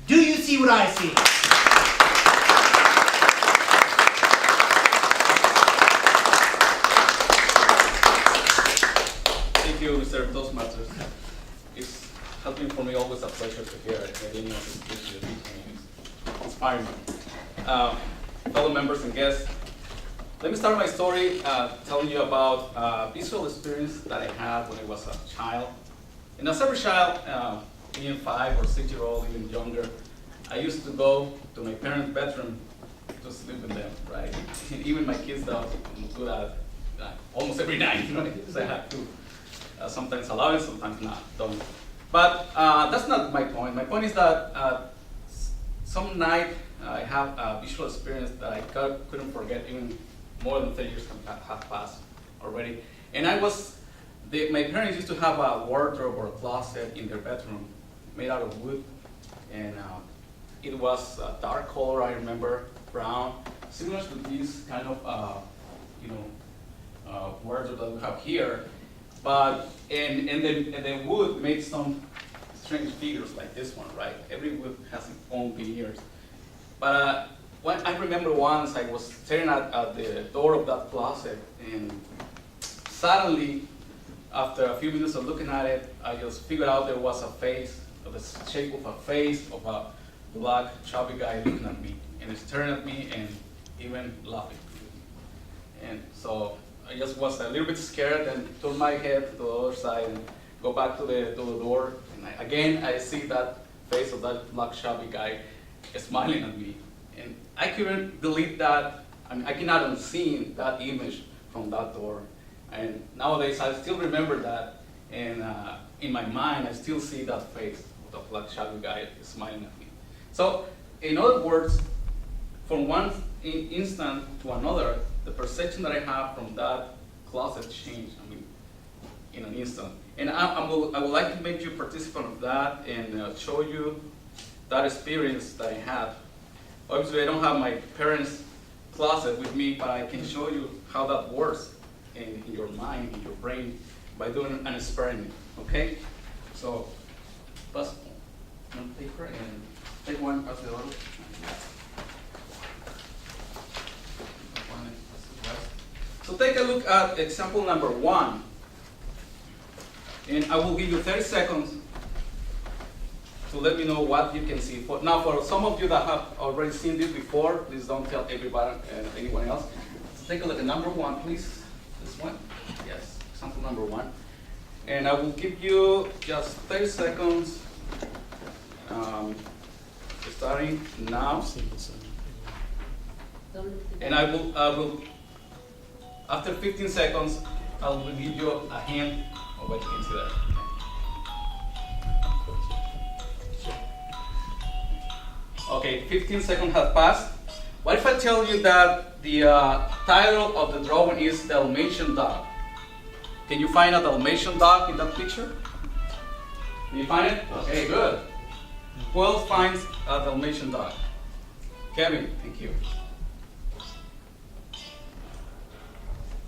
Do you see what I see? Thank you, Mr. Toastmasters. It's has been for me always a pleasure to hear any of the speeches you do. Inspiring me. Fellow members and guests, let me start my story telling you about a visual experience that I had when I was a child. And as every child, being 5 or 6 year old, even younger, I used to go to my parents' bedroom to sleep with them, right? And even my kids do that almost every night, right? Because I have to sometimes allow it, sometimes not, don't. But that's not my point. My point is that some night I have a visual experience that I couldn't forget, even more than 30 years have passed already. And my parents used to have a wardrobe or a closet in their bedroom made out of wood. And it was a dark color, I remember, brown, similar to this kind of wardrobe that we have here. But and the wood made some strange figures like this one, right? Every wood has its own veneers. But when I remember once I was staring at the door of that closet, and suddenly, after a few minutes of looking at it, I just figured out there was a face, the shape of a face of a black, chubby guy looking at me, and staring at me and even laughing. And so I just was a little bit scared and turned my head to the other side and go back to the door. And again, I see that face of that black, chubby guy smiling at me. And I couldn't delete that. I mean, I cannot unseen that image from that door. And nowadays, I still remember that. And in my mind, I still see that face of the black, chubby guy smiling at me. So, in other words, from one instant to another, the perception that I have from that closet changed, in an instant. And I would like to make you participant of that and show you that experience that I had. Obviously, I don't have my parents' closet with me, but I can show you how that works in your mind, in your brain, by doing an experiment, okay? So, pass one paper and take one, pass the other. So take a look at example number 1. And I will give you 30 seconds to let me know what you can see. Now, for some of you that have already seen this before, please don't tell everybody and anyone else. So take a look at number 1, please. This one. Yes, example number 1. And I will give you just 30 seconds, starting now. And I will, after 15 seconds, I will give you a hint of what you can see there. Okay, 15 seconds have passed. What if I tell you that the title of the drawing is Dalmatian Dog? Can you find a Dalmatian dog in that picture? Can you find it? Okay, good. Who else finds a Dalmatian dog? Kevin, thank you.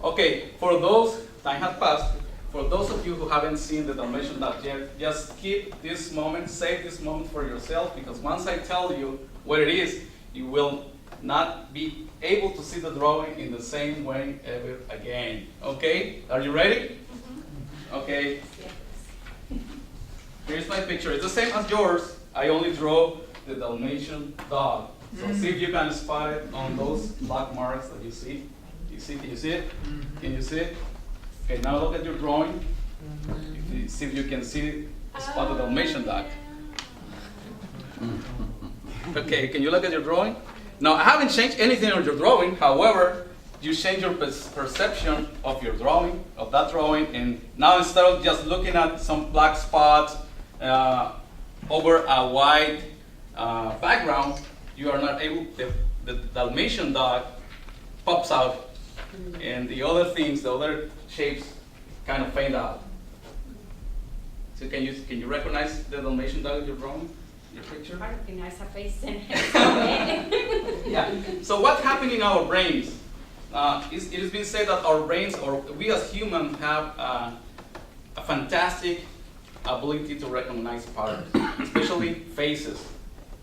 Okay, for those, time has passed. For those of you who haven't seen the Dalmatian dog yet, just keep this moment, save this moment for yourself, because once I tell you what it is, you will not be able to see the drawing in the same way ever again. Okay? Are you ready? Okay. Here's my picture. It's the same as yours. I only draw the Dalmatian dog. So see if you can spot it on those black marks that you see. Can you see it? Can you see it? Okay, now look at your drawing. See if you can see the spot of the Dalmatian dog. Okay, can you look at your drawing? Now, I haven't changed anything on your drawing. However, you change your perception of your drawing, of that drawing, and now instead of just looking at some black spots over a white background, you are not able, the Dalmatian dog pops out, and the other things, the other shapes kind of fade out. So can you recognize the Dalmatian dog in your drawing, your picture? I recognize a face in it. Yeah. So what happened in our brains? It has been said that our brains, or we as humans, have a fantastic ability to recognize patterns, especially faces.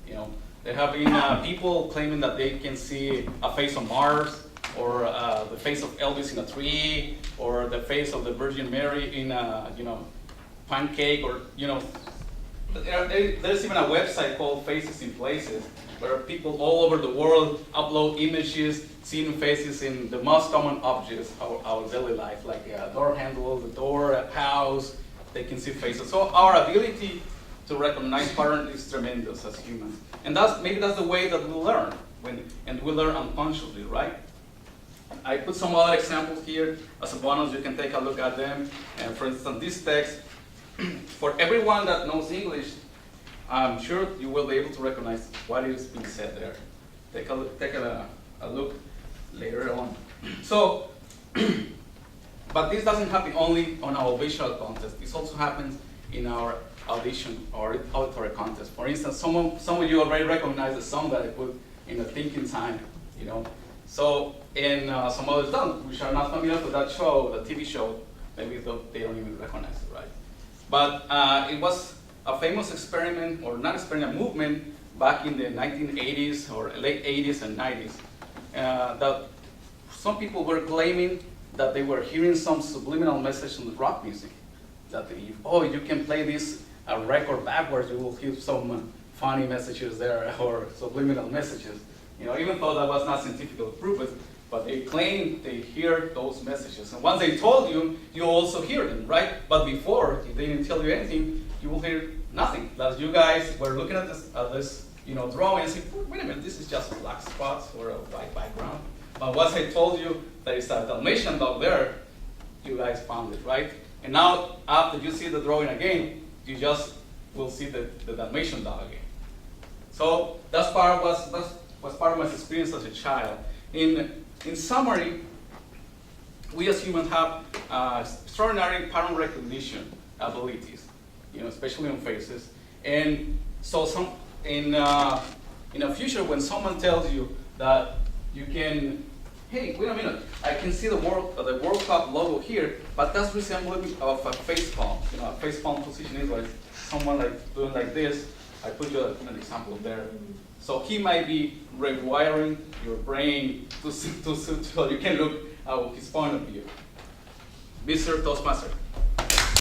You know, there have been people claiming that they can see a face on Mars, or the face of Elvis in a tree, or the face of the Virgin Mary in a, pancake, or, there's even a website called Faces in Places, where people all over the world upload images, seeing faces in the most common objects of our daily life, like a door handle, the door, a house, they can see faces. So our ability to recognize patterns is tremendous as humans. And maybe that's the way that we learn, and we learn unconsciously, right? I put some other examples here as a bonus. You can take a look at them. And for instance, this text, for everyone that knows English, I'm sure you will be able to recognize what is being said there. Take a look later on. So, but this doesn't happen only on our visual context. This also happens in our audition or auditory context. For instance, some of you already recognize the song that I put in the thinking time, So, and some others don't, which are not familiar with that show, the TV show, maybe they don't even recognize it, right? But it was a famous experiment, or not experiment, movement back in the 1980s or late 80s and 90s. That some people were claiming that they were hearing some subliminal message in the rock music. That if, you can play this record backwards, you will hear some funny messages there, or subliminal messages. Even though that was not scientifically proven, but they claim they hear those messages. And once they told you, you also hear them, right? But before, if they didn't tell you anything, you will hear nothing. As you guys were looking at this drawing and say, wait a minute, this is just black spots or a white background. But once I told you there is a Dalmatian dog there, you guys found it, right? And now, after you see the drawing again, you just will see the Dalmatian dog again. So that part was part of my experience as a child. In summary, we as humans have extraordinary pattern recognition abilities, especially on faces. And so in the future, when someone tells you that you can, hey, wait a minute, I can see the World Cup logo here, but that's resembling of a face palm. A face palm position is like someone like doing like this. I put you an example there. So he might be rewiring your brain so you can look at his point of view. Mr. Toastmaster.